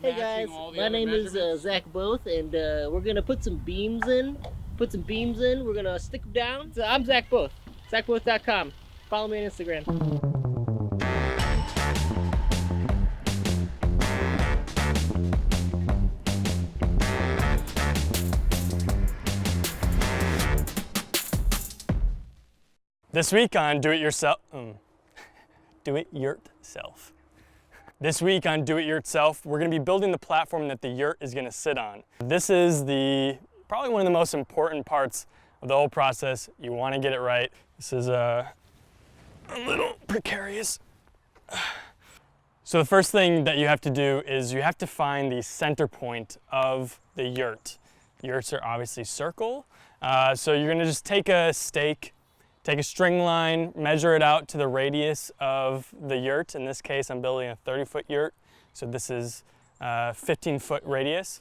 Hey guys, my name is Zach Both, and we're gonna put some beams in. We're gonna stick them down. So I'm Zach Both, ZachBoth.com. Follow me on Instagram. This week on Do It Yourself. This week on Do It Yurtself, we're going to be building the platform that the yurt is going to sit on. This is probably one of the most important parts of the whole process. You want to get it right. This is a little precarious. So the first thing that you have to do is you have to find the center point of the yurt. Yurts are obviously circle, so you're going to just take a stake. Take a string line, measure it out to the radius of the yurt. In this case, I'm building a 30-foot yurt, so this is a 15-foot radius.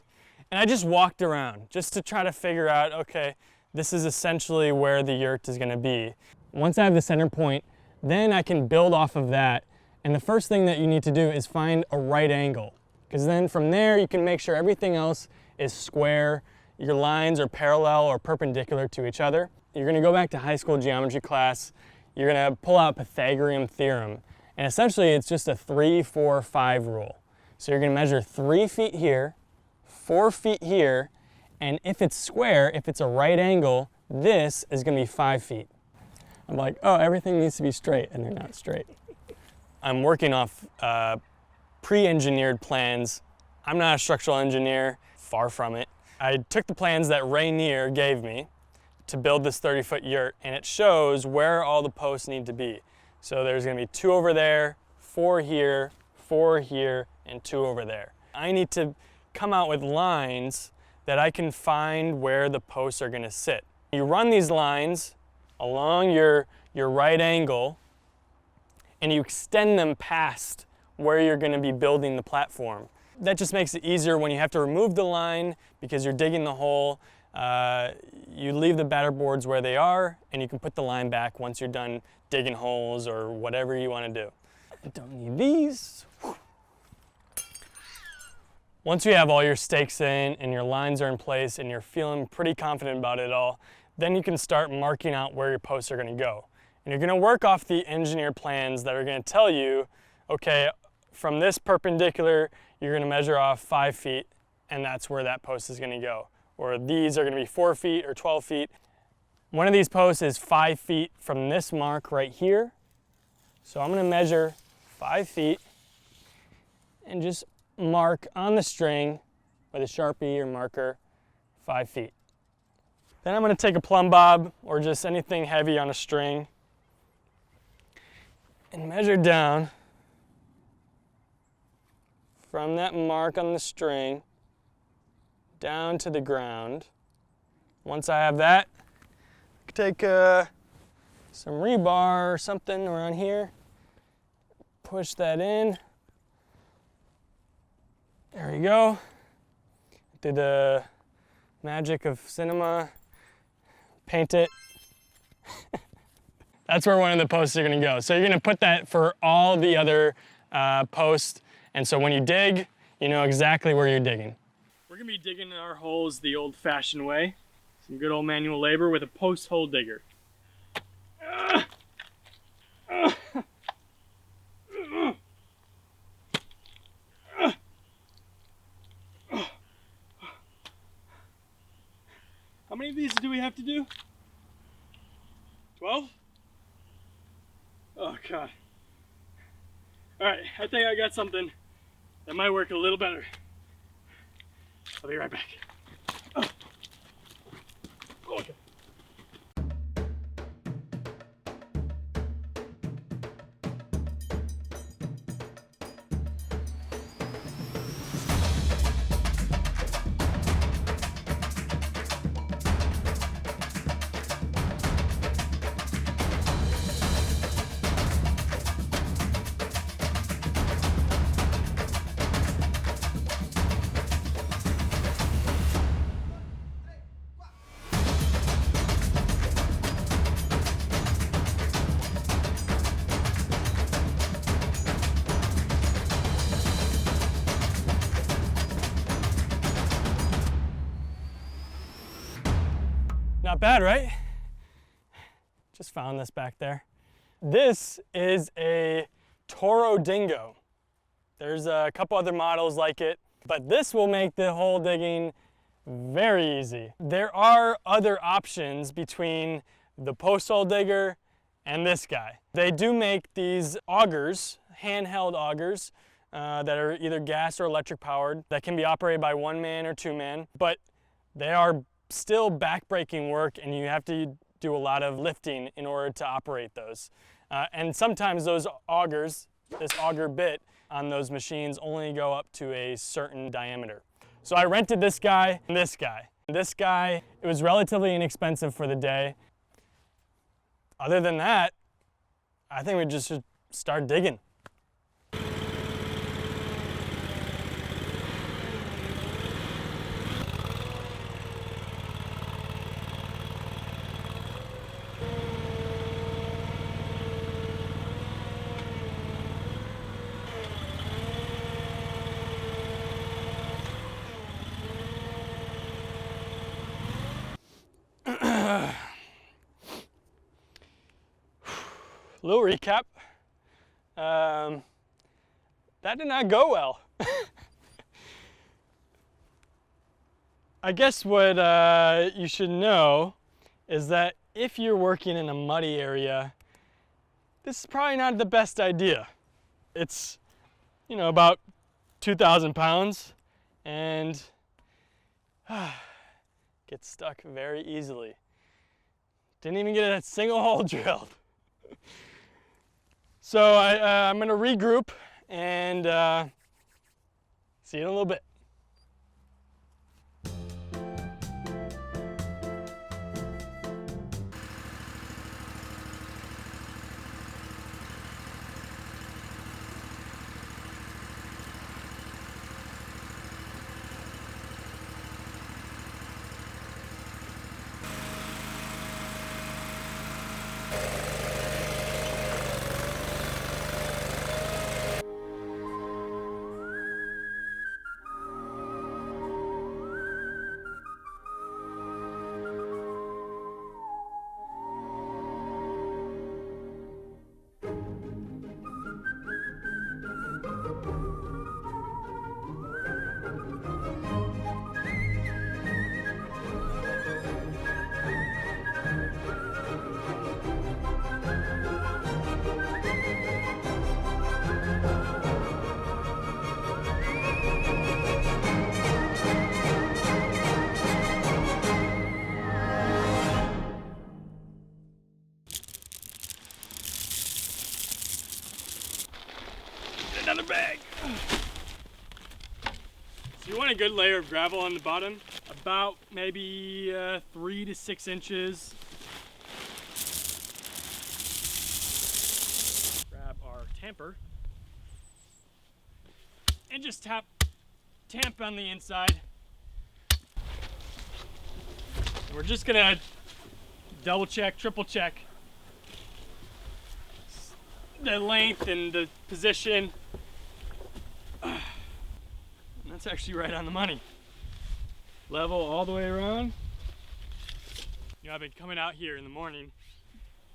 And I just walked around just to try to figure out, okay, this is essentially where the yurt is going to be. Once I have the center point, then I can build off of that. And the first thing that you need to do is find a right angle, because then from there you can make sure everything else is square, your lines are parallel or perpendicular to each other. You're going to go back to high school geometry class, you're going to pull out Pythagorean theorem, and essentially it's just a 3, 4, 5 rule. So you're going to measure 3 feet here, 4 feet here, and if it's square, if it's a right angle, this is going to be 5 feet. I'm like, oh, everything needs to be straight, and they're not straight. I'm working off pre-engineered plans. I'm not a structural engineer, far from it. I took the plans that Rainier gave me to build this 30-foot yurt, and it shows where all the posts need to be. So there's gonna be 2 over there, 4 here, 4 here, and 2 over there. I need to come out with lines that I can find where the posts are gonna sit. You run these lines along your right angle, and you extend them past where you're gonna be building the platform. That just makes it easier when you have to remove the line because you're digging the hole. You leave the batter boards where they are, and you can put the line back once you're done digging holes or whatever you want to do. I don't need these. Once you have all your stakes in and your lines are in place and you're feeling pretty confident about it all, then you can start marking out where your posts are going to go. And you're going to work off the engineered plans that are going to tell you, okay, from this perpendicular, you're going to measure off 5 feet, and that's where that post is going to go. Or these are going to be 4 feet or 12 feet. One of these posts is 5 feet from this mark right here. So I'm going to measure 5 feet and just mark on the string with a Sharpie or marker 5 feet. Then I'm going to take a plumb bob or just anything heavy on a string and measure down from that mark on the string down to the ground. Once I have that, I can take some rebar or something around here, push that in. There you go. Do the magic of cinema, paint it. That's where one of the posts are gonna go. So you're gonna put that for all the other posts, and so when you dig, you know exactly where you're digging. We're gonna be digging our holes the old-fashioned way. Some good old manual labor with a post hole digger. How many of these do we have to do? 12? Oh God. All right, I think I got something that might work a little better. I'll be right back. Okay. Not bad, right? Just found this back there. This is a Toro Dingo. There's a couple other models like it, but this will make the hole digging very easy. There are other options between the post hole digger and this guy. They do make these augers, handheld augers, that are either gas or electric powered, that can be operated by 1 man or 2 man, but they are still back-breaking work and you have to do a lot of lifting in order to operate those. And sometimes those augers, this auger bit on those machines only go up to a certain diameter. So I rented this guy and this guy. This guy, it was relatively inexpensive for the day. Other than that, I think we just should start digging. Little recap. That did not go well. I guess what you should know is that if you're working in a muddy area, this is probably not the best idea. It's, you know, about 2,000 pounds and gets stuck very easily. Didn't even get a single hole drilled. So I'm going to regroup and see you in a little bit. Another bag. So you want a good layer of gravel on the bottom, about maybe 3 to 6 inches. Grab our tamper and just tamp on the inside. And we're just gonna double check, triple check the length and the position. And that's actually right on the money. Level all the way around. You know, I've been coming out here in the morning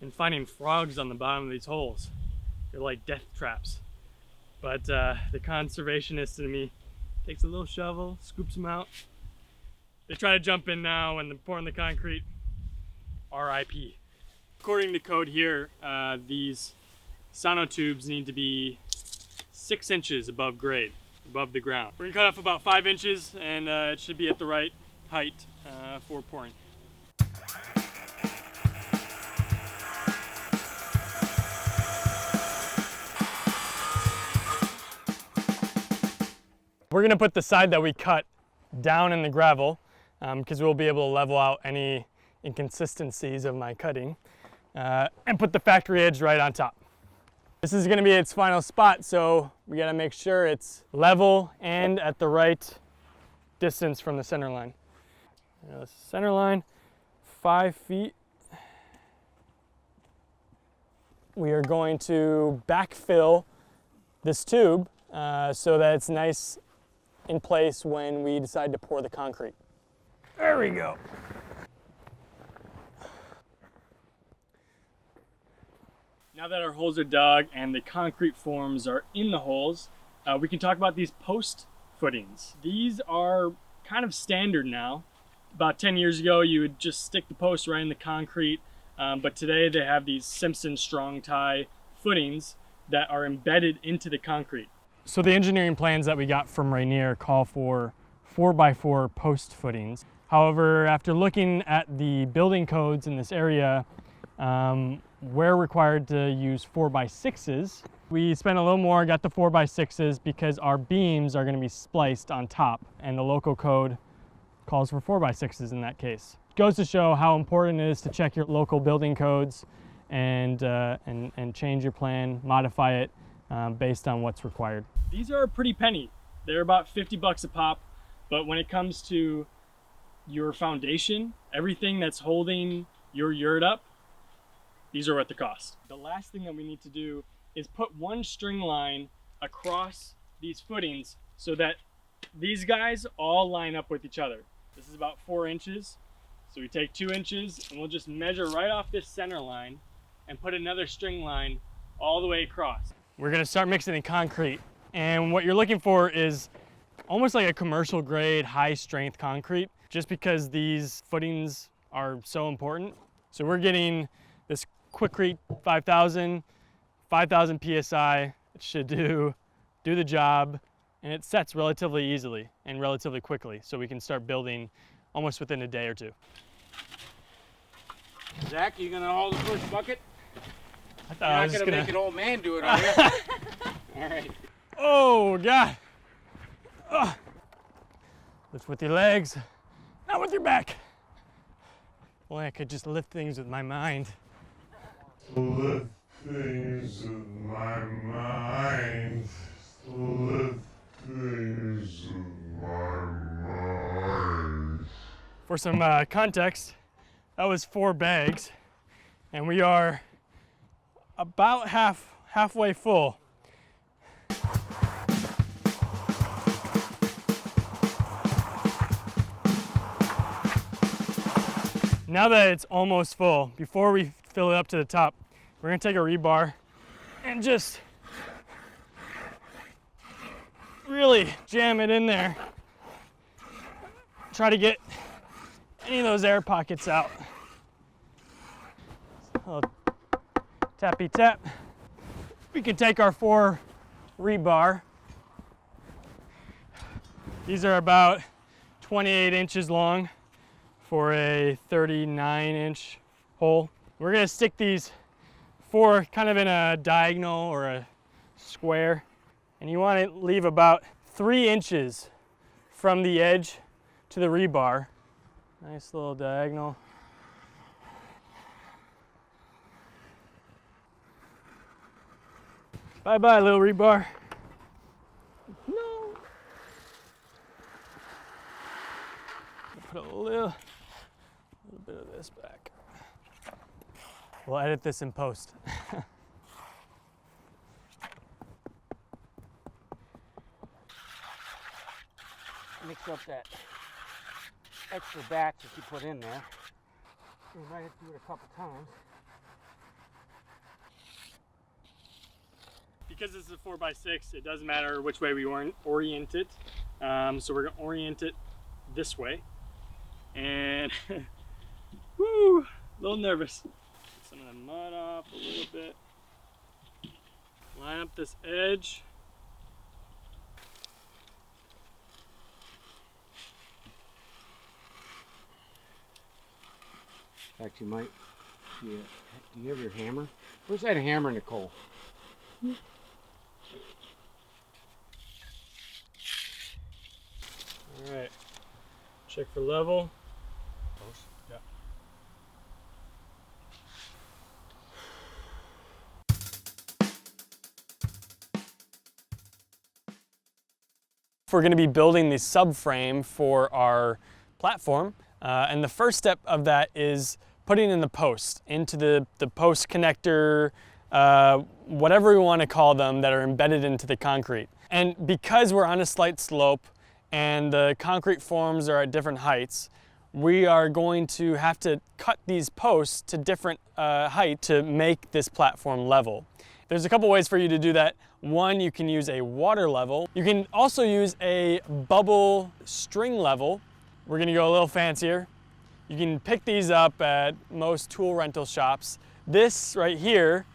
and finding frogs on the bottom of these holes. They're like death traps. But the conservationist in me takes a little shovel, scoops them out. They try to jump in now and they're pouring the concrete. RIP. According to code here, these sonotubes need to be 6 inches above grade, above the ground. We're gonna cut off about 5 inches and it should be at the right height for pouring. We're gonna put the side that we cut down in the gravel because we'll be able to level out any inconsistencies of my cutting and put the factory edge right on top. This is gonna be its final spot, so we gotta make sure it's level and at the right distance from the center line. The center line, 5 feet. We are going to backfill this tube so that it's nice in place when we decide to pour the concrete. There we go. Now that our holes are dug and the concrete forms are in the holes, we can talk about these post footings. These are kind of standard now. About 10 years ago, you would just stick the post right in the concrete, but today they have these Simpson strong tie footings that are embedded into the concrete. So the engineering plans that we got from Rainier call for 4x4 post footings. However, after looking at the building codes in this area, we're required to use 4x6s. We spent a little more, got the 4x6s because our beams are going to be spliced on top, and the local code calls for 4x6s in that case. It goes to show how important it is to check your local building codes and change your plan, modify it based on what's required. These are a pretty penny. They're about 50 bucks a pop, but when it comes to your foundation, everything that's holding your yurt up, these are worth the cost. The last thing that we need to do is put one string line across these footings so that these guys all line up with each other. This is about 4 inches. So we take 2 inches and we'll just measure right off this center line and put another string line all the way across. We're gonna start mixing in concrete. And what you're looking for is almost like a commercial grade, high strength concrete, just because these footings are so important. So we're getting this Quikrete 5000 PSI. It should do the job, and it sets relatively easily and relatively quickly, so we can start building almost within a day or two. Zach, you gonna hold the push bucket? I thought You're I was not just gonna make an old man do it, are you? All right. Oh God! Ugh. Lift with your legs, not with your back. Boy, I could just lift things with my mind. Lift things with my mind. Lift things with my mind. For some context, that was 4 bags, and we are about halfway full. Now that it's almost full, before we fill it up to the top, we're gonna take a rebar and just really jam it in there. Try to get any of those air pockets out. A little tappy tap. We can take our 4 rebar. These are about 28 inches long for a 39-inch hole. We're gonna stick these 4 kind of in a diagonal or a square, and you want to leave about 3 inches from the edge to the rebar. Nice little diagonal. Bye-bye, little rebar. No. Put a little bit of this back. We'll edit this in post. Mix up that extra batch that you put in there. You might have to do it a couple times. Because this is a 4x6, it doesn't matter which way we orient it. So we're gonna orient it this way. And woo, a little nervous. Get some of the mud off a little bit. Line up this edge. In fact, you might. Do you have your hammer? Where's that hammer, Nicole? All right. Check for level. Yeah. We're going to be building the subframe for our platform, and the first step of that is putting in the post into the post connector, whatever we want to call them, that are embedded into the concrete. And because we're on a slight slope and the concrete forms are at different heights, we are going to have to cut these posts to different height to make this platform level. There's a couple ways for you to do that. One, you can use a water level. You can also use a bubble string level. We're gonna go a little fancier. You can pick these up at most tool rental shops. This right here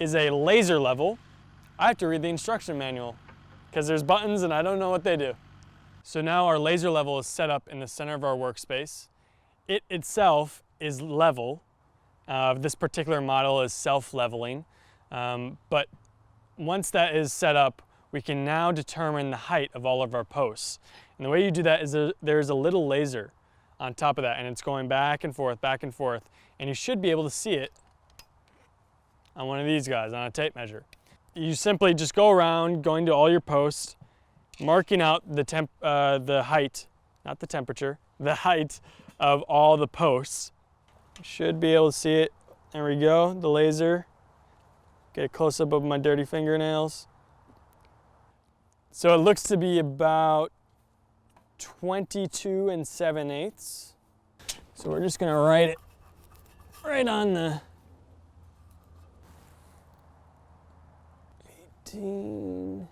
is a laser level. I have to read the instruction manual because there's buttons and I don't know what they do. So now our laser level is set up in the center of our workspace. It itself is level. This particular model is self-leveling. But once that is set up, we can now determine the height of all of our posts. And the way you do that is there's a little laser on top of that, and it's going back and forth, and you should be able to see it on one of these guys, on a tape measure. You simply just go around, going to all your posts, marking out the height, not the temperature, the height of all the posts. You should be able to see it. There we go, the laser. Get a close-up of my dirty fingernails. So it looks to be about 22 7/8. So we're just gonna write it right on the 18.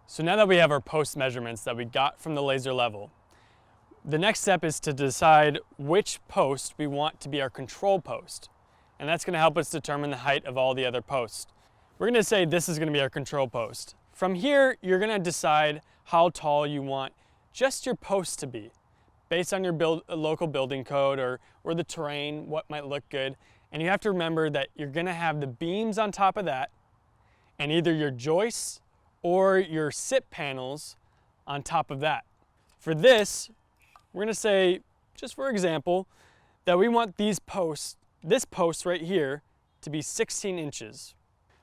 So now that we have our post measurements that we got from the laser level, the next step is to decide which post we want to be our control post. And that's gonna help us determine the height of all the other posts. We're gonna say this is gonna be our control post. From here, you're gonna decide how tall you want just your post to be, based on your local building code or the terrain, what might look good. And you have to remember that you're gonna have the beams on top of that, and either your joists or your sit panels on top of that. For this, we're gonna say, just for example, that we want this post right here to be 16 inches.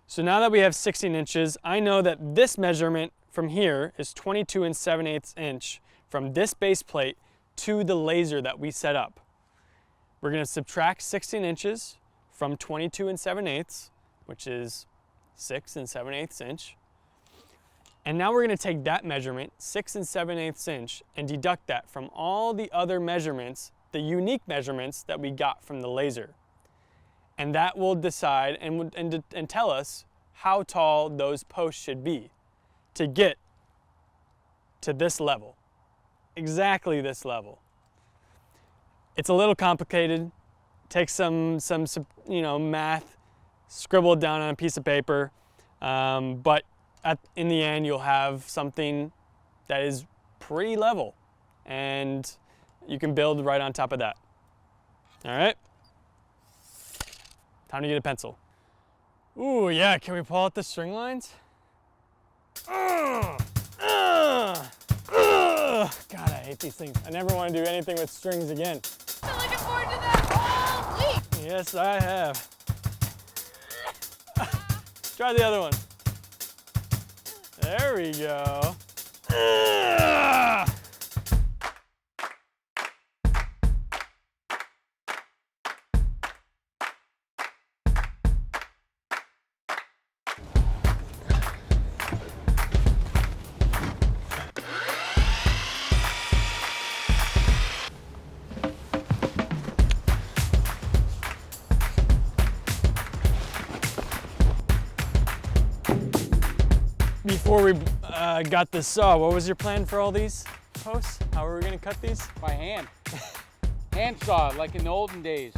So now that we have 16 inches, I know that this measurement from here is 22 7/8 inch from this base plate to the laser that we set up. We're gonna subtract 16 inches from 22 7/8, which is 6 7/8 inch. And now we're gonna take that measurement, 6 7/8 inch, and deduct that from all the other measurements, the unique measurements that we got from the laser. And that will decide and tell us how tall those posts should be to get to this level, exactly this level. It's a little complicated. Takes some math scribbled down on a piece of paper, but in the end, you'll have something that is pretty level, and you can build right on top of that. All right? Time to get a pencil. Ooh, yeah, can we pull out the string lines? God, I hate these things. I never want to do anything with strings again. I'm looking forward to that all week. Yes, I have. Try the other one. There we go. Before we got this saw, what was your plan for all these posts? How were we gonna cut these? By hand. Hand saw, like in the olden days.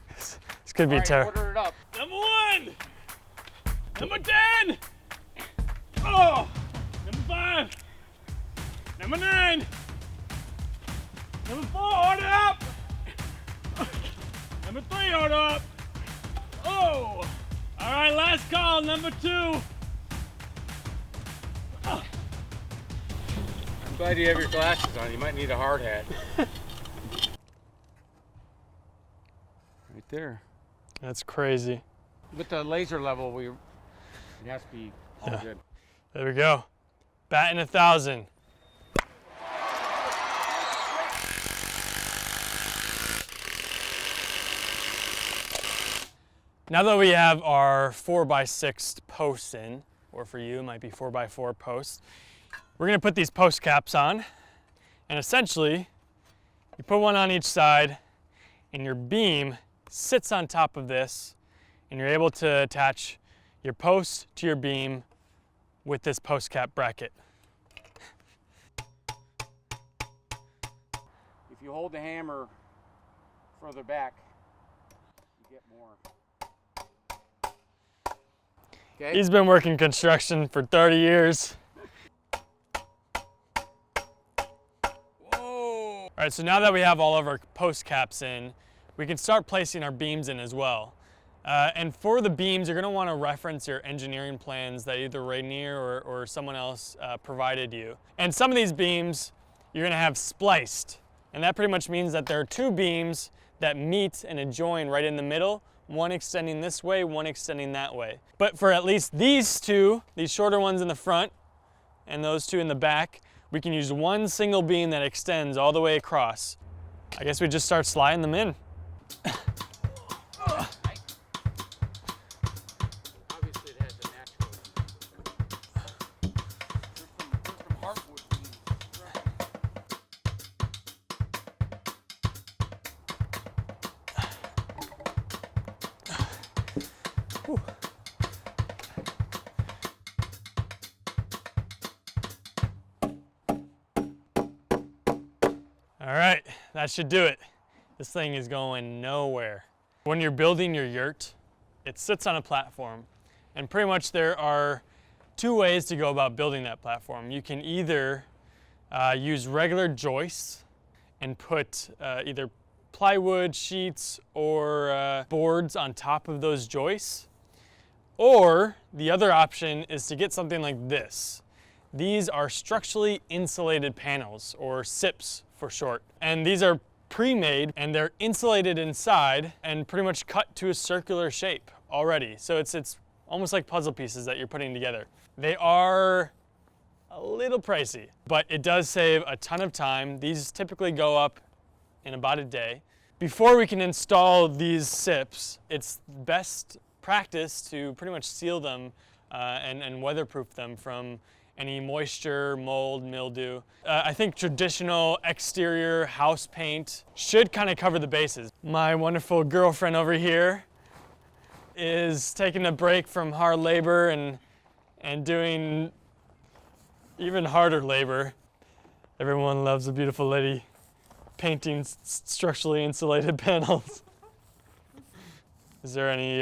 This could be All right, terrible. order it up. Number 1! Number 10! Oh! Number 5! Number 9! Number 4, order up! Number 3, order up! Oh! All right, last call, number 2. I'm glad you have your glasses on. You might need a hard hat. Right there. That's crazy. With the laser level, it has to be all good. There we go. Batting 1,000. Now that we have our 4x6 posts in, or for you, it might be 4x4 posts, we're gonna put these post caps on, and essentially, you put one on each side, and your beam sits on top of this, and you're able to attach your post to your beam with this post cap bracket. If you hold the hammer further back, you get more. Okay. He's been working construction for 30 years. Whoa! All right, so now that we have all of our post caps in, we can start placing our beams in as well. And for the beams, you're gonna wanna reference your engineering plans that either Rainier or someone else provided you. And some of these beams, you're gonna have spliced. And that pretty much means that there are two beams that meet and adjoin right in the middle, one extending this way, one extending that way. But for at least these two, these shorter ones in the front and those two in the back, we can use one single beam that extends all the way across. I guess we just start sliding them in. Obviously it has a natural. There's some heartwood beams. All right, that should do it. This thing is going nowhere. When you're building your yurt, it sits on a platform, and pretty much there are two ways to go about building that platform. You can either use regular joists and put either plywood sheets or boards on top of those joists, or the other option is to get something like this. These are structurally insulated panels, or SIPs for short. And these are pre-made, and they're insulated inside and pretty much cut to a circular shape already. So it's almost like puzzle pieces that you're putting together. They are a little pricey, but it does save a ton of time. These typically go up in about a day. Before we can install these SIPs, it's best practice to pretty much seal them and weatherproof them from any moisture, mold, mildew. I think traditional exterior house paint should kind of cover the bases. My wonderful girlfriend over here is taking a break from hard labor and doing even harder labor. Everyone loves a beautiful lady painting structurally insulated panels. Is there any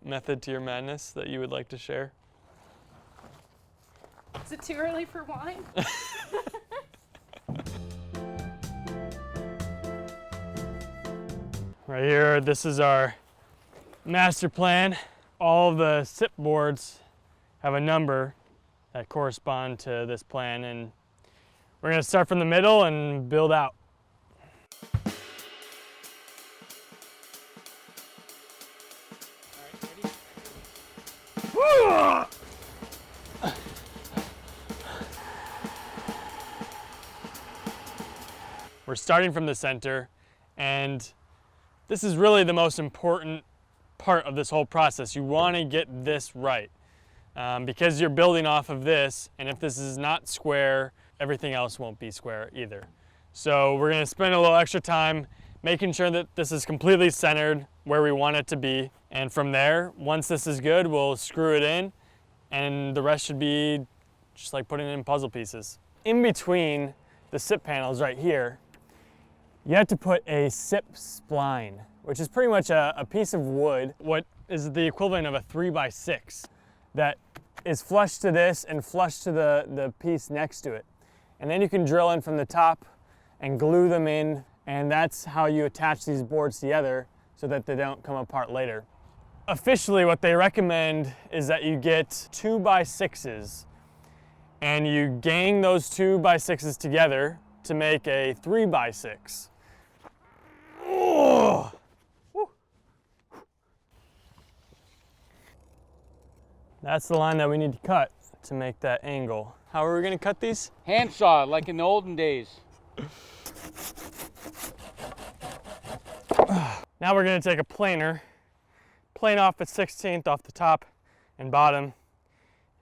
method to your madness that you would like to share? Is it too early for wine? Right here, this is our master plan. All of the SIP boards have a number that correspond to this plan, and we're gonna start from the middle and build out. We're starting from the center, and this is really the most important part of this whole process. You want to get this right because you're building off of this, and if this is not square, everything else won't be square either. So we're going to spend a little extra time making sure that this is completely centered where we want it to be, and from there, once this is good, we'll screw it in, and the rest should be just like putting in puzzle pieces. In between the SIP panels right here, you have to put a SIP spline, which is pretty much a piece of wood, what is the equivalent of a 3x6, that is flush to this and flush to the piece next to it. And then you can drill in from the top and glue them in, and that's how you attach these boards together so that they don't come apart later. Officially, what they recommend is that you get 2x6s, and you gang those 2x6s together to make a 3x6. Oh. That's the line that we need to cut to make that angle. How are we going to cut these? Handsaw, like in the olden days. Now we're going to take a planer, plane off a 1/16 off the top and bottom,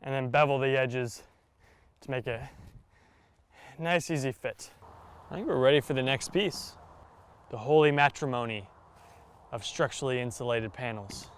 and then bevel the edges to make a nice, easy fit. I think we're ready for the next piece, the holy matrimony of structurally insulated panels.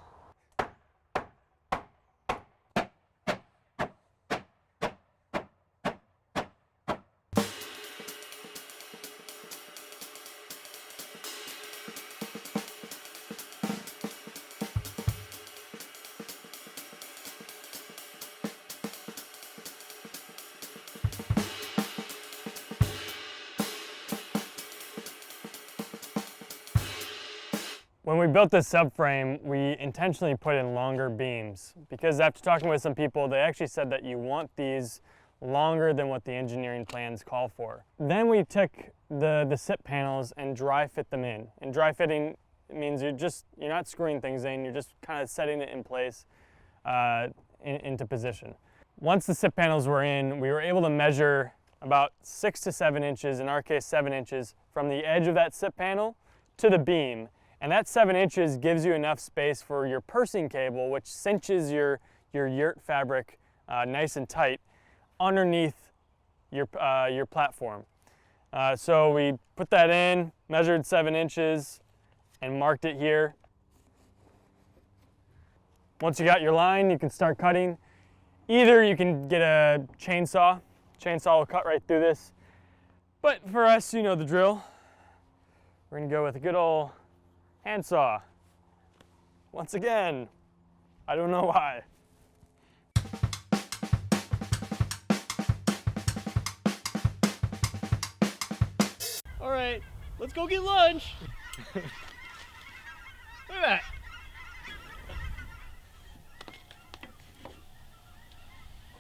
When we built this subframe, we intentionally put in longer beams because after talking with some people, they actually said that you want these longer than what the engineering plans call for. Then we took the SIP panels and dry fit them in. And dry fitting means you're not screwing things in, you're just kind of setting it in place into position. Once the SIP panels were in, we were able to measure about 6 to 7 inches, in our case 7 inches, from the edge of that SIP panel to the beam. And that 7 inches gives you enough space for your pursing cable, which cinches your yurt fabric nice and tight underneath your platform. So we put that in, measured 7 inches, and marked it here. Once you got your line, you can start cutting. Either you can get a chainsaw. Chainsaw will cut right through this. But for us, you know the drill. We're gonna go with a good old handsaw. Once again, I don't know why. All right, let's go get lunch. Look at that.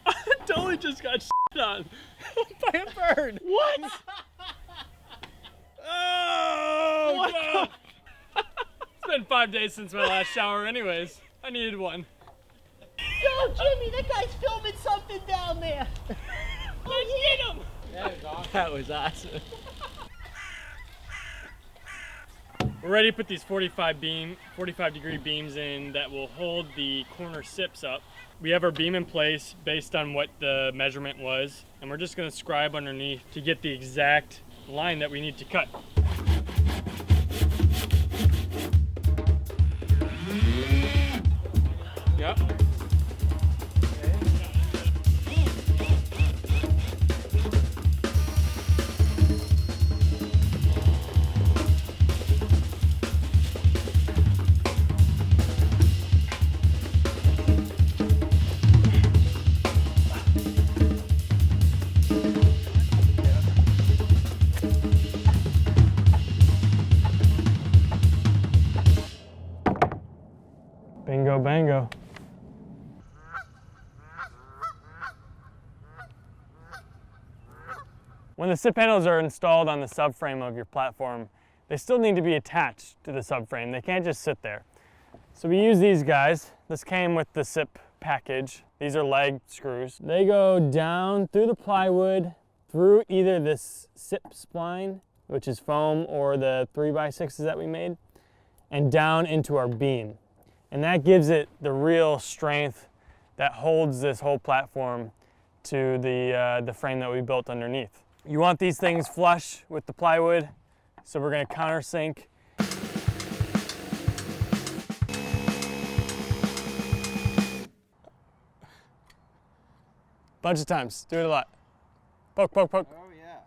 I totally just got shit on By a bird. What? Oh, What God. It's been 5 days since my last shower anyways. I needed one. Yo, Jimmy, that guy's filming something down there. Let's get him! That was awesome. We're ready to put these 45 degree beams in that will hold the corner sips up. We have our beam in place based on what the measurement was, and we're just gonna scribe underneath to get the exact line that we need to cut. Yep. Bingo bango. When the SIP panels are installed on the subframe of your platform, they still need to be attached to the subframe. They can't just sit there. So we use these guys. This came with the SIP package. These are leg screws. They go down through the plywood, through either this SIP spline, which is foam, or the 3x6s that we made, and down into our beam. And that gives it the real strength that holds this whole platform to the frame that we built underneath. You want these things flush with the plywood, so we're gonna countersink. Bunch of times, do it a lot. Poke, poke, poke. Oh yeah.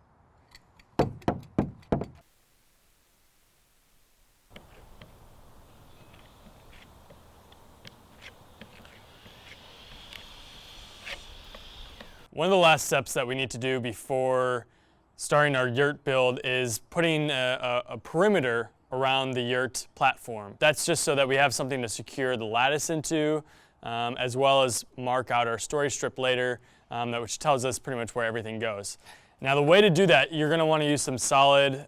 One of the last steps that we need to do before starting our yurt build is putting a perimeter around the yurt platform. That's just so that we have something to secure the lattice into, as well as mark out our storage strip later, which tells us pretty much where everything goes. Now the way to do that, you're gonna wanna use some solid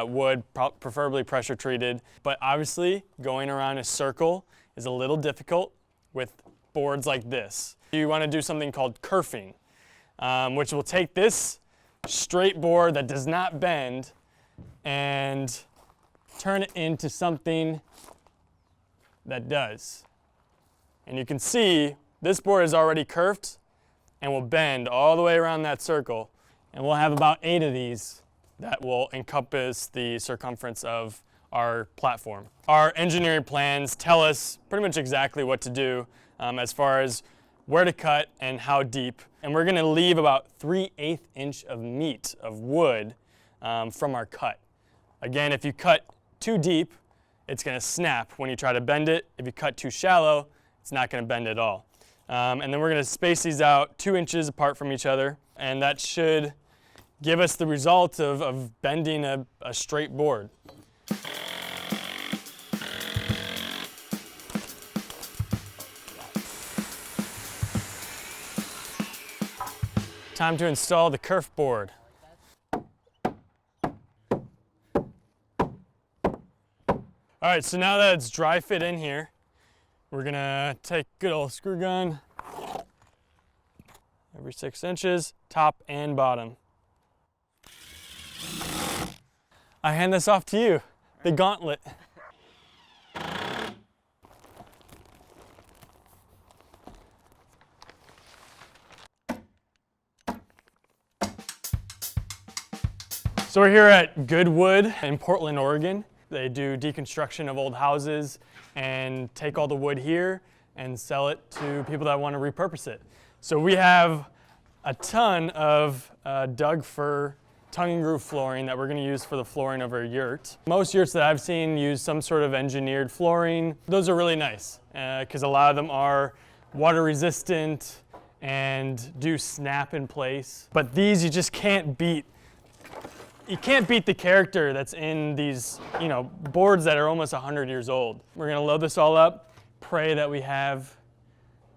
wood, preferably pressure treated, but obviously going around a circle is a little difficult with boards like this. You wanna do something called kerfing, which will take this straight board that does not bend and turn it into something that does. And you can see this board is already curved and will bend all the way around that circle. And we'll have about 8 of these that will encompass the circumference of our platform. Our engineering plans tell us pretty much exactly what to do as far as where to cut and how deep. And we're gonna leave about 3/8 inch of meat of wood from our cut. Again, if you cut too deep, it's gonna snap when you try to bend it. If you cut too shallow, it's not gonna bend at all. And then we're gonna space these out 2 inches apart from each other, and that should give us the result of bending a straight board. Time to install the kerf board. All right, so now that it's dry fit in here, we're gonna take good old screw gun, every 6 inches, top and bottom. I hand this off to you, the gauntlet. So we're here at Goodwood in Portland, Oregon. They do deconstruction of old houses and take all the wood here and sell it to people that want to repurpose it. So we have a ton of Doug fir tongue and groove flooring that we're going to use for the flooring of our yurt. Most yurts that I've seen use some sort of engineered flooring. Those are really nice because a lot of them are water resistant and do snap in place. But these you just can't beat. You can't beat the character that's in these, boards that are almost 100 years old. We're gonna load this all up, pray that we have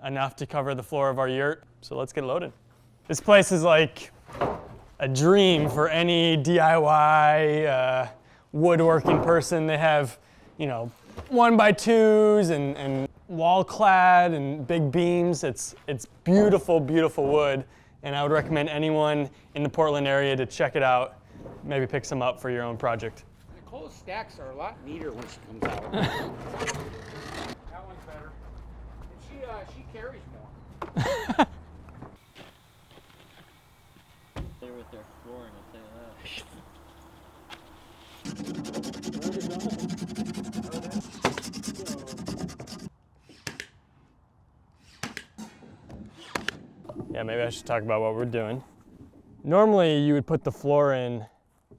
enough to cover the floor of our yurt. So let's get loaded. This place is like a dream for any DIY woodworking person. They have, 1x2s and wall clad and big beams. It's beautiful, beautiful wood. And I would recommend anyone in the Portland area to check it out. Maybe pick some up for your own project. Nicole's stacks are a lot neater when she comes out. That one's better. And she carries more. They're with their flooring, I'll tell you that. Yeah, maybe I should talk about what we're doing. Normally you would put the floor in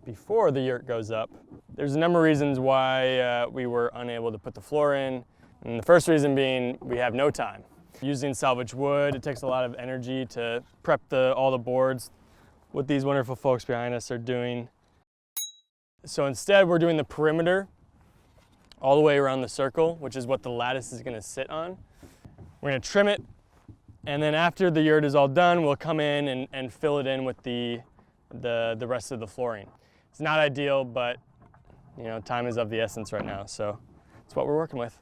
before the yurt goes up. There's a number of reasons why we were unable to put the floor in. And the first reason being we have no time. Using salvage wood, it takes a lot of energy to prep all the boards. What these wonderful folks behind us are doing. So instead we're doing the perimeter all the way around the circle, which is what the lattice is gonna sit on. We're gonna trim it, and then after the yurt is all done, we'll come in and fill it in with the rest of the flooring. It's not ideal, but time is of the essence right now, so it's what we're working with.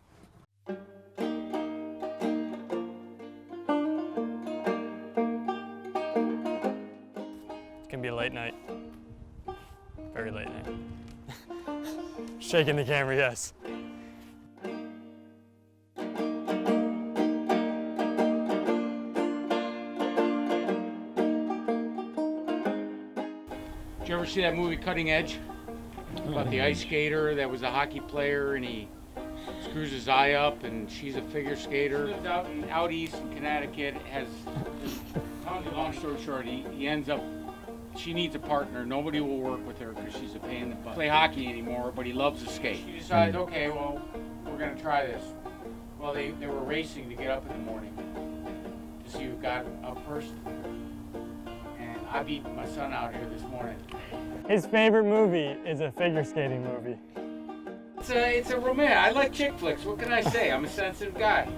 It's gonna be a late night. Very late night. Shaking the camera, yes. Did you ever see that movie Cutting Edge? About the ice skater that was a hockey player and he screws his eye up and she's a figure skater. He lives out east in Connecticut, long story short, he ends up, she needs a partner. Nobody will work with her because she's a pain in the butt. Play hockey anymore, but he loves to skate. She decides, okay, well, we're gonna try this. Well, they were racing to get up in the morning to see who got up first. I beat my son out here this morning. His favorite movie is a figure skating movie. It's a romantic. I like chick flicks. What can I say? I'm a sensitive guy.